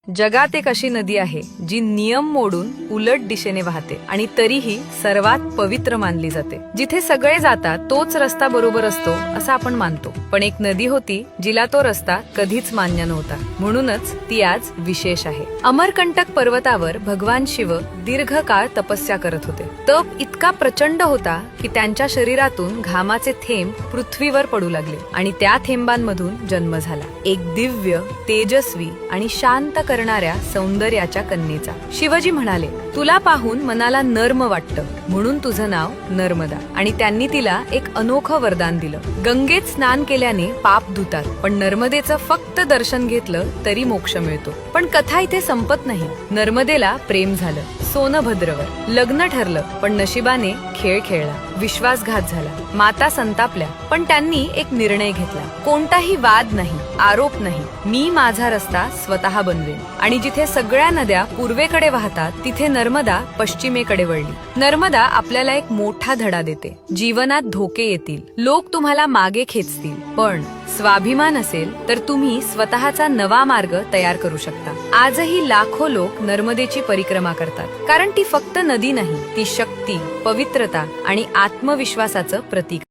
जगात एक अशी नदी आहे जी नियम मोडून उलट दिशेने वाहते आणि तरीही सर्वात पवित्र मानली जाते. जिथे सगळे जातात तोच रस्ता बरोबर असतो असं आपण मानतो, पण एक नदी होती जिला तो रस्ता कधीच मान्य नव्हता. म्हणूनच ती आज विशेष आहे. अमरकंटक पर्वतावर भगवान शिव दीर्घ काळ तपस्या करत होते. तप इतका प्रचंड होता की त्यांच्या शरीरातून घामाचे थेंब पृथ्वीवर पडू लागले आणि त्या थेंबांमधून जन्म झाला एक दिव्य, तेजस्वी आणि शांत करणाऱ्या सौंदर्याच्या कन्येचा. शिवजी म्हणाले, तुला पाहून मनाला नर्म वाटतं, म्हणून तुझं नाव नर्मदा. आणि त्यांनी तिला एक अनोखं वरदान दिलं. गंगेत स्नान केल्याने पाप धुतात, पण नर्मदेचं फक्त दर्शन घेतलं तरी मोक्ष मिळतो. पण कथा इथे संपत नाही. नर्मदेला प्रेम झालं, सोनभद्रवर लग्न ठरलं, पण नशिबाने खेळ खेळला. विश्वासघात झाला, माता संतापल्या, पण त्यांनी एक निर्णय घेतला. कोणताही वाद नाही, आरोप नाही, मी माझा रस्ता स्वतः बनवेन. आणि जिथे सगळ्या नद्या पूर्वेकडे वाहतात तिथे नर्मदा पश्चिमेकडे वळली. नर्मदा आपल्याला एक मोठा धडा देते. जीवनात धोके येतील, लोक तुम्हाला मागे खेचतील, पण स्वाभिमान असेल तर तुम्ही स्वतःचा नवा मार्ग तयार करू शकता. आजही लाखो लोक नर्मदेची परिक्रमा करतात, कारण ती फक्त नदी नाही, ती शक्ती, पवित्रता आणि आत्मविश्वासाचं प्रतीक